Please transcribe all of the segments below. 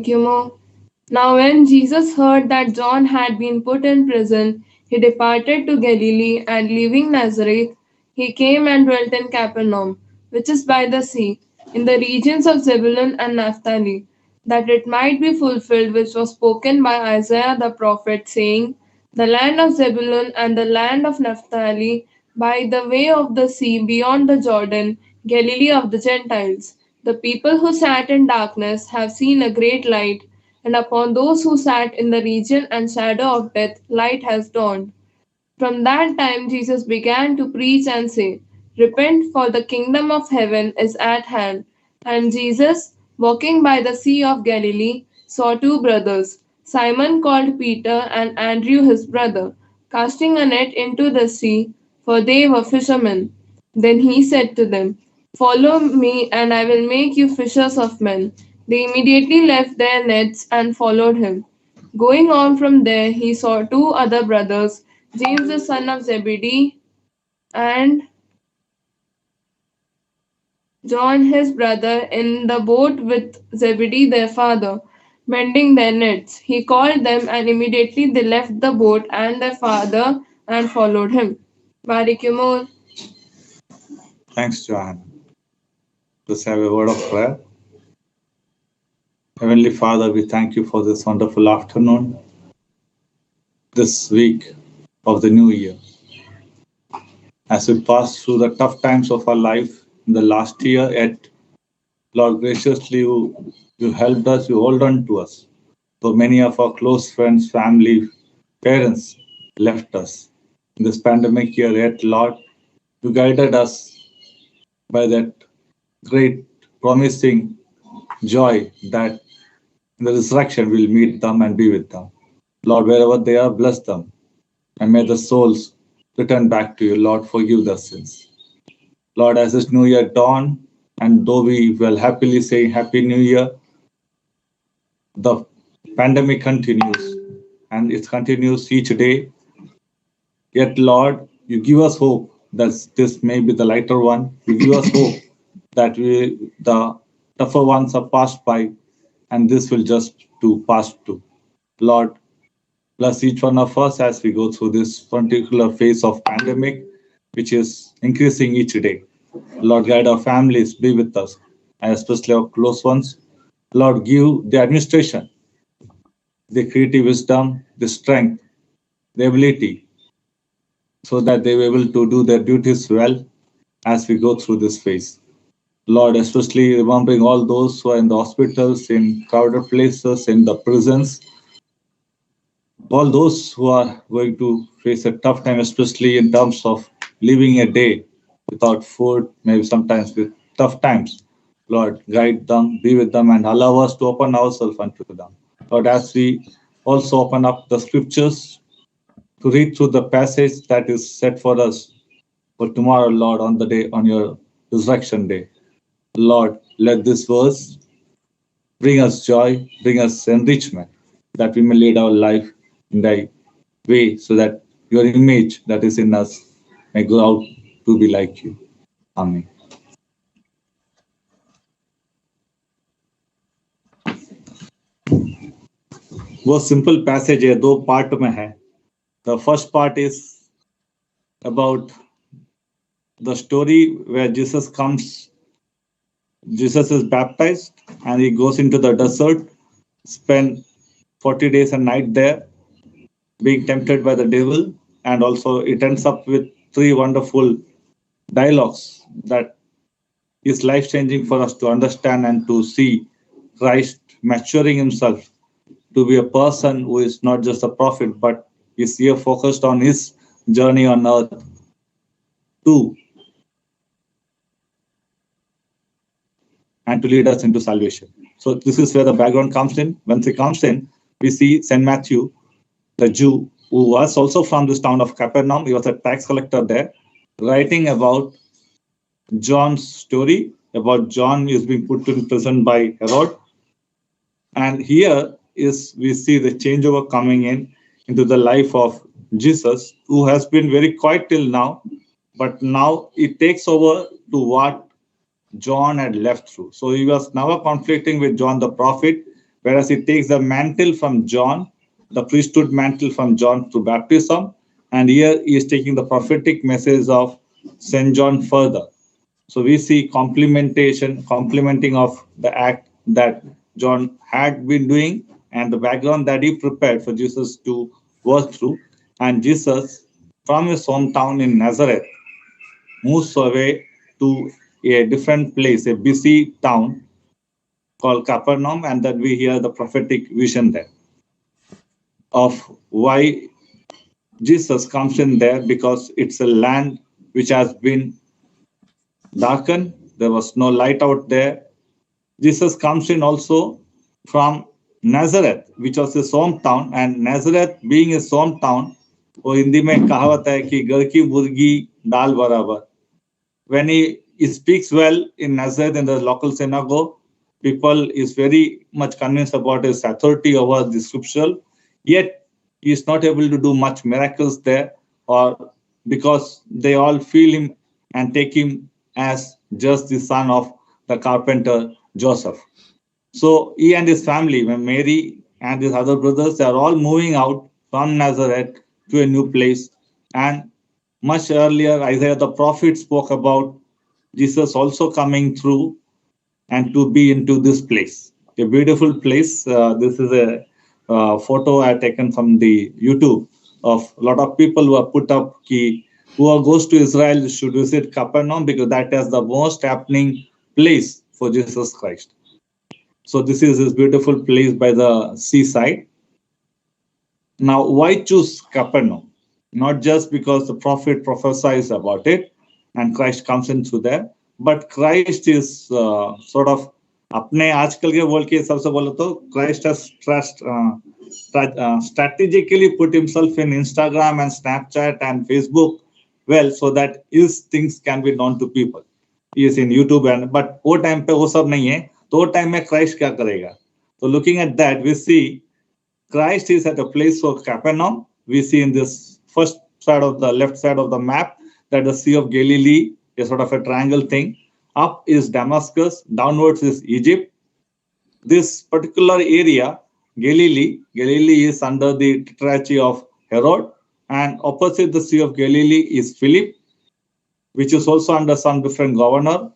Mo. Now, when Jesus heard that John had been put in prison, he departed to Galilee, and leaving Nazareth, he came and dwelt in Capernaum, which is by the sea, in the regions of Zebulun and Naphtali, that it might be fulfilled which was spoken by Isaiah the prophet, saying, the land of Zebulun and the land of Naphtali, by the way of the sea beyond the Jordan, Galilee of the Gentiles. The people who sat in darkness have seen a great light, and upon those who sat in the region and shadow of death, light has dawned. From that time, Jesus began to preach and say, repent, for the kingdom of heaven is at hand. And Jesus, walking by the sea of Galilee, saw two brothers, Simon called Peter and Andrew his brother, casting a net into the sea, for they were fishermen. Then he said to them, follow me, and I will make you fishers of men. They immediately left their nets and followed him. Going on from there, he saw two other brothers, James the son of Zebedee and John his brother, in the boat with Zebedee their father, mending their nets. He called them, and immediately they left the boat and their father and followed him. Barikimor. Thanks, Johan. Let's have a word of prayer. Heavenly Father, we thank you for this wonderful afternoon, this week of the new year. As we pass through the tough times of our life in the last year, yet, Lord, graciously, you helped us, you hold on to us. So many of our close friends, family, parents left us in this pandemic year, yet, Lord, you guided us by that great promising joy that in the resurrection we'll meet them and be with them. Lord, wherever they are, bless them. And may the souls return back to you. Lord, forgive their sins. Lord, as this new year dawn, and though we will happily say Happy New Year, the pandemic continues and it continues each day. Yet, Lord, you give us hope that this may be the lighter one. You give us hope that the tougher ones are passed by and this will just to pass too. Lord, bless each one of us as we go through this particular phase of pandemic, which is increasing each day. Lord, guide our families, be with us, and especially our close ones. Lord, give the administration the creative wisdom, the strength, the ability, so that they will able to do their duties well as we go through this phase. Lord, especially remembering all those who are in the hospitals, in crowded places, in the prisons, all those who are going to face a tough time, especially in terms of living a day without food, maybe sometimes with tough times. Lord, guide them, be with them, and allow us to open ourselves unto them. Lord, as we also open up the scriptures to read through the passage that is set for us for tomorrow, Lord, on the day, on your resurrection day. Lord, let this verse bring us joy, bring us enrichment, that we may lead our life in thy way, so that your image that is in us may go out to be like you. Amen. वो simple passage है, दो part में है. The first part is about the story where Jesus is baptized and he goes into the desert, spend 40 days and night there, being tempted by the devil, and also it ends up with three wonderful dialogues that is life changing for us to understand and to see Christ maturing himself to be a person who is not just a prophet but is here focused on his journey on earth too, and to lead us into salvation. So this is where the background comes in. Once it comes in, we see St. Matthew, the Jew, who was also from this town of Capernaum. He was a tax collector there, writing about John's story, about John is being put in prison by Herod. And here is we see the changeover coming in into the life of Jesus, who has been very quiet till now, but now it takes over to what John had left through. So he was never conflicting with John the prophet, whereas he takes the mantle from John, the priesthood mantle from John through baptism, and here he is taking the prophetic message of St. John further. So we see complementing of the act that John had been doing and the background that he prepared for Jesus to work through. And Jesus, from his hometown in Nazareth, moves away to a different place, a busy town called Capernaum, and then we hear the prophetic vision there of why Jesus comes in there, because it's a land which has been darkened. There was no light out there. Jesus comes in also from Nazareth, which was his hometown, and Nazareth being his hometown, वो हिंदी में कहावत है कि घर की मुर्गी दाल बराबर. When he speaks well in Nazareth in the local synagogue, people is very much convinced about his authority over the scriptural. Yet he is not able to do much miracles there, or because they all feel him and take him as just the son of the carpenter Joseph. So he and his family, when Mary and his other brothers, they are all moving out from Nazareth to a new place. And much earlier, Isaiah the prophet spoke about Jesus also coming through and to be into this place, a beautiful place. This is a photo I taken from the YouTube of a lot of people who have put up who goes to Israel should visit Capernaum, because that is the most happening place for Jesus Christ. So this is this beautiful place by the seaside. Now, why choose Capernaum? Not just because the prophet prophesies about it and Christ comes in through there, but Christ is sort of अपने आजकल के world के हिसाब से बोलो तो Christ has strategically put himself in Instagram and Snapchat and Facebook well, so that his things can be known to people. He is in YouTube, and but वो time पे वो सब नहीं है, तो वो टाइम में Christ क्या करेगा? So looking at that, we see Christ is at a place of Capernaum. We see in this first side of the left side of the map that the Sea of Galilee is sort of a triangle thing. Up is Damascus, downwards is Egypt. This particular area, Galilee is under the tetrarchy of Herod, and opposite the Sea of Galilee is Philip, which is also under some different governor.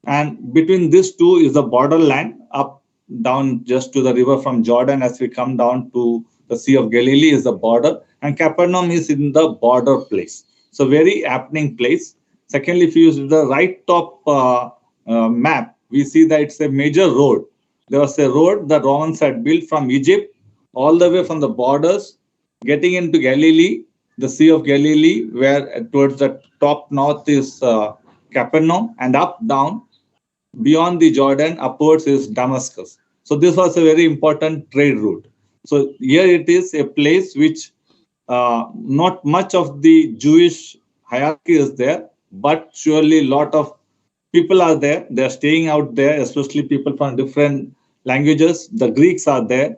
And between these two is the borderland, up, down just to the river from Jordan. As we come down to the Sea of Galilee is the border, and Capernaum is in the border place. So very happening place. Secondly, if you use the right top map, we see that it's a major road. There was a road that Romans had built from Egypt all the way from the borders, getting into Galilee, the Sea of Galilee, where towards the top north is Capernaum, and up, down, beyond the Jordan, upwards is Damascus. So this was a very important trade route. So here it is a place which not much of the Jewish hierarchy is there, but surely a lot of people are there. They are staying out there, especially people from different languages. The Greeks are there.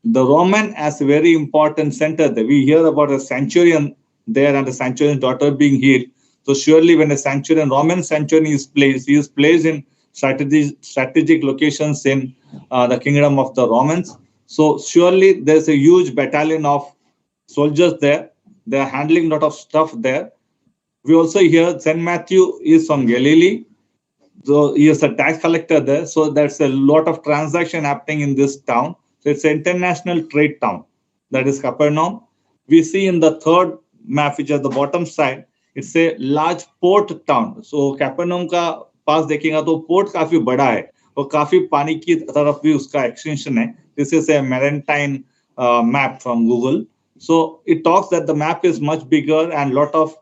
The Roman has a very important center there. We hear about a centurion there and the centurion's daughter being healed. So surely when a Roman centurion is placed, he is placed in strategic locations in the kingdom of the Romans. So surely there's a huge battalion of soldiers there. They are handling a lot of stuff there. We also hear St. Matthew is from Galilee. So he is a tax collector there. So there's a lot of transaction happening in this town. So it's an international trade town. That is Capernaum. We see in the third map, which is the bottom side, it's a large port town. So Capernaum का पास देखेंगे तो port काफी बड़ा है और काफी पानी की तरफ भी उसका extension है. This is a maritime map from Google. So it talks that the map is much bigger and lot of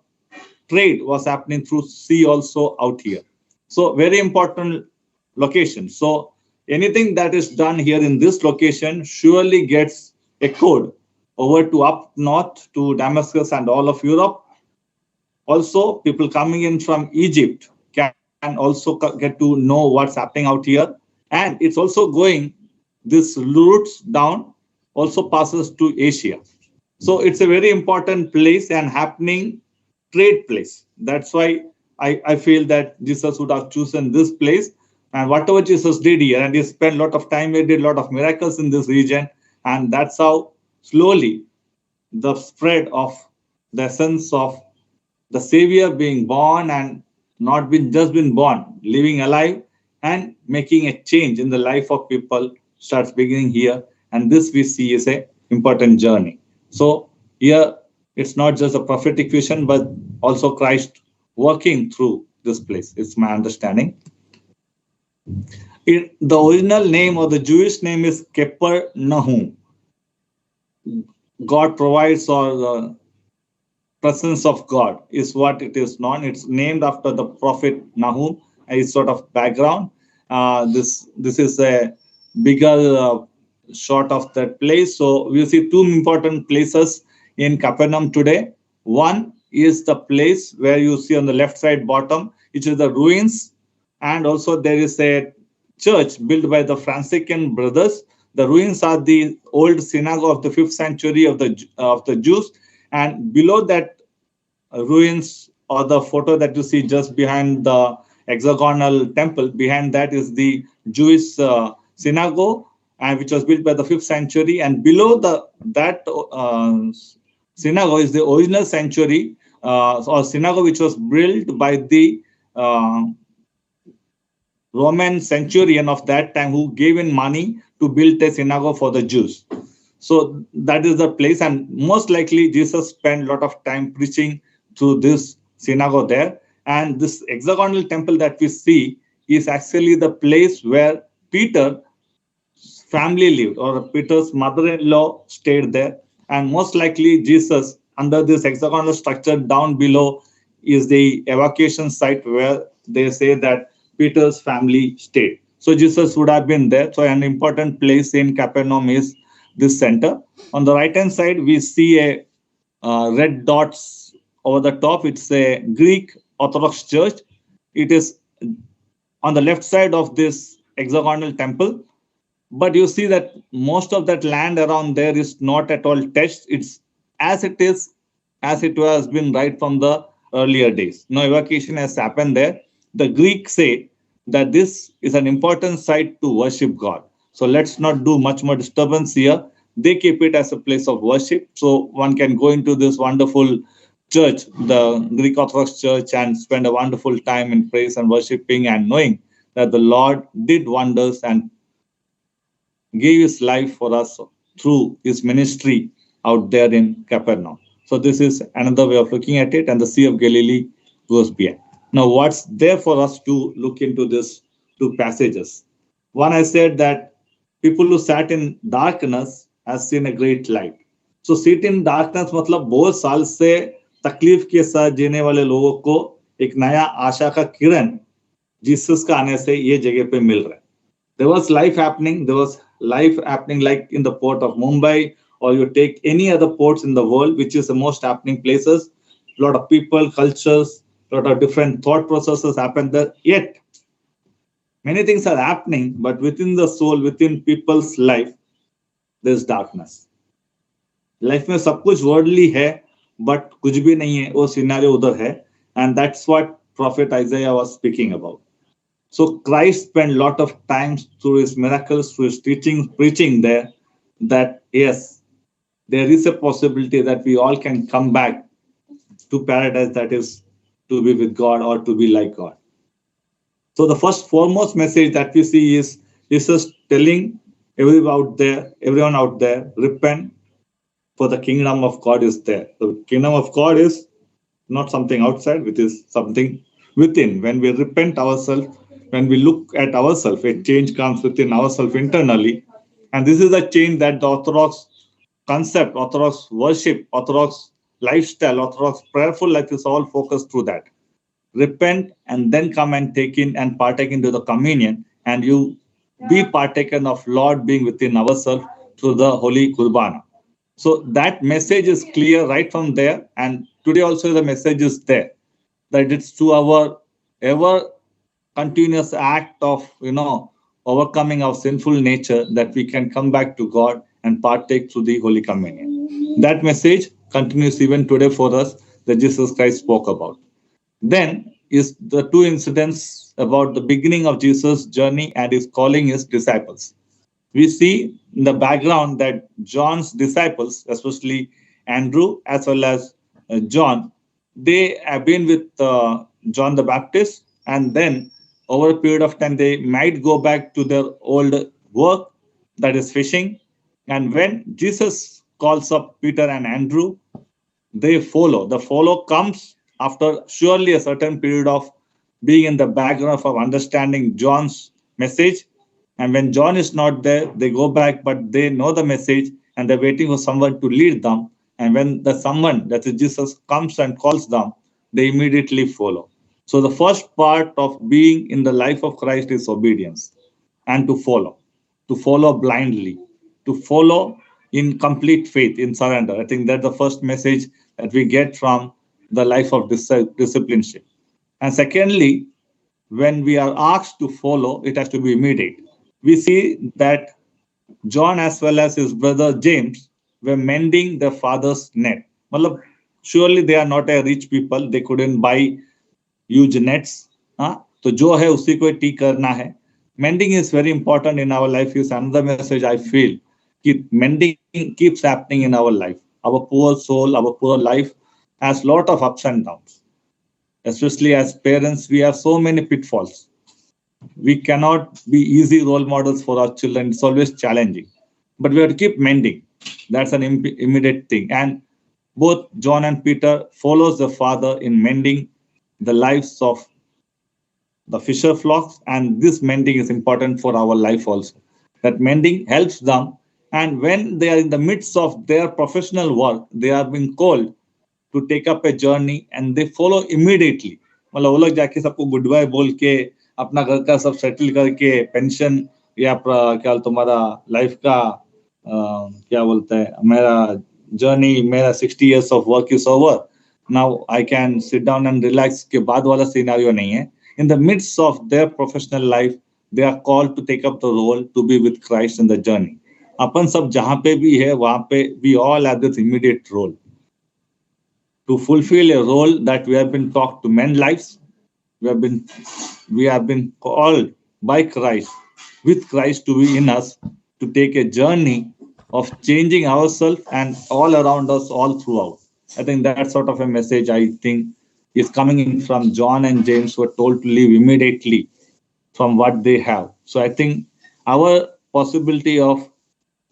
trade was happening through sea also out here. So very important location. So anything that is done here in this location surely gets echoed over to up north to Damascus and all of Europe. Also, people coming in from Egypt can also get to know what's happening out here. And it's also going, this routes down also passes to Asia. So it's a very important place and happening trade place. That's why I feel that Jesus would have chosen this place. And whatever Jesus did here, and he spent a lot of time, he did a lot of miracles in this region, and that's how slowly the spread of the essence of the Savior being born and not been just been born, living alive and making a change in the life of people starts beginning here. And this we see is a important journey. So here it's not just a prophetic vision, but also Christ working through this place. It's my understanding. The original name or the Jewish name is Keper Nahum. God provides, or the presence of God is what it is known. It's named after the prophet Nahum. His sort of background. This is a bigger shot of that place. So we see two important places in Capernaum today. One is the place where you see on the left side bottom, which is the ruins, and also there is a church built by the Franciscan brothers. The ruins are the old synagogue of the 5th century of the Jews, and below that ruins, or the photo that you see just behind the hexagonal temple, behind that is the Jewish synagogue, and which was built by the 5th century. And below that synagogue is the original sanctuary or synagogue, which was built by the Roman centurion of that time, who gave in money to build a synagogue for the Jews. So that is the place, and most likely Jesus spent a lot of time preaching to this synagogue there. And this hexagonal temple that we see is actually the place where Peter's family lived, or Peter's mother-in-law stayed there. And most likely Jesus, under this hexagonal structure down below, is the evacuation site where they say that Peter's family stayed. So Jesus would have been there. So an important place in Capernaum is this center. On the right-hand side, we see a red dots over the top. It's a Greek Orthodox church. It is on the left side of this hexagonal temple. But you see that most of that land around there is not at all touched. It's as it is, as it has been right from the earlier days. No evacuation has happened there. The Greeks say that this is an important site to worship God. So let's not do much more disturbance here. They keep it as a place of worship. So one can go into this wonderful church, the Greek Orthodox Church, and spend a wonderful time in praise and worshiping, and knowing that the Lord did wonders and gave his life for us through his ministry out there in Capernaum. So this is another way of looking at it, and the Sea of Galilee goes beyond. Now, what's there for us to look into these two passages? One, I said that people who sat in darkness has seen a great light. So sit in darkness मतलब बहुत साल से तकलीफ के साथ जीने वाले लोगों को एक नया आशा का किरण जीसस का आने से ये जगह पे मिल रहा है. There was life happening. There was life happening like in the port of Mumbai, or you take any other ports in the world, which is the most happening places. A lot of people, cultures, a lot of different thought processes happen there. Yet, many things are happening, but within the soul, within people's life, there's darkness. Life में सब कुछ worldly है, but कुछ भी नहीं है, वो scenario उधर है, and that's what Prophet Isaiah was speaking about. So Christ spent a lot of times through his miracles, through his teaching, preaching there, that yes, there is a possibility that we all can come back to paradise, that is to be with God or to be like God. So the first foremost message that we see is Jesus telling everyone out there, repent, for the kingdom of God is there. The kingdom of God is not something outside, it is something within. When we repent ourselves, when we look at ourselves, a change comes within ourselves internally. And this is a change that the Orthodox concept, Orthodox worship, Orthodox lifestyle, Orthodox prayerful life is all focused through that. Repent and then come and take in and partake into the communion, and you be partaken of Lord being within ourselves through the Holy Kurbana. So that message is clear right from there. And today also the message is there, that it's to our ever continuous act of, overcoming our sinful nature, that we can come back to God and partake through the Holy Communion. That message continues even today for us, that Jesus Christ spoke about. Then is the two incidents is about the beginning of Jesus' journey and his calling his disciples. We see in the background that John's disciples, especially Andrew as well as John, they have been with John the Baptist, and then over a period of time they might go back to their old work, that is fishing. And when Jesus calls up Peter and Andrew, they follow. The follow comes after surely a certain period of being in the background of understanding John's message. And when John is not there, they go back, but they know the message and they're waiting for someone to lead them. And when the someone, that is Jesus, comes and calls them, they immediately follow. So the first part of being in the life of Christ is obedience and to follow blindly, to follow in complete faith, in surrender. I think that's the first message that we get from the life of discipleship. And secondly, when we are asked to follow, it has to be immediate. We see that John as well as his brother James were mending their father's net. Matlab, surely they are not a rich people. They couldn't buy huge nets. हाँ तो जो है उसी को ठीक करना है. Mending is very important in our life. Is another message I feel. Keep mending keeps happening in our life. Our poor soul, our poor life has lot of ups and downs. Especially as parents, we have so many pitfalls. We cannot be easy role models for our children. It's always challenging, but we have to keep mending. That's an immediate thing. And both John and Peter follows the father in mending the lives of the fisher flocks, and this mending is important for our life also. That mending helps them, and when they are in the midst of their professional work, they are being called to take up a journey and they follow immediately. मतलब वो लोग जाके सबको good bye बोल के अपना घर का सब सेटल करके पेंशन या क्या तुम्हारा लाइफ का क्या बोलते हैं मेरा जर्नी मेरा 60 years of work is over, now I can sit down and relax के बाद वाला सिनेरियो नहीं है. In the midst of their professional life, they are called to take up the role to be with Christ in the journey. अपन सब जहाँ पे भी है वहाँ पे we all have this immediate role to fulfill a role that we have been taught to mend lives. We have been called by Christ, with Christ to be in us, to take a journey of changing ourselves and all around us, all throughout. I think that sort of a message I think is coming in from John and James, who are told to live immediately from what they have. So I think our possibility of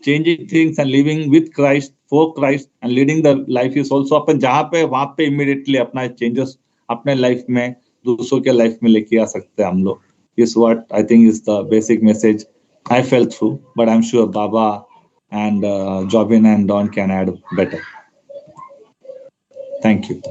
changing things and living with Christ, for Christ, and leading the life is also अपन जहाँ पे वहाँ पे immediately अपना changes अपने life में दूसरों के life में लेके आ सकते हैं हम लोग. Is what I think is the basic message I felt through, but I'm sure Baba and Jobin and Don can add better. Thank you.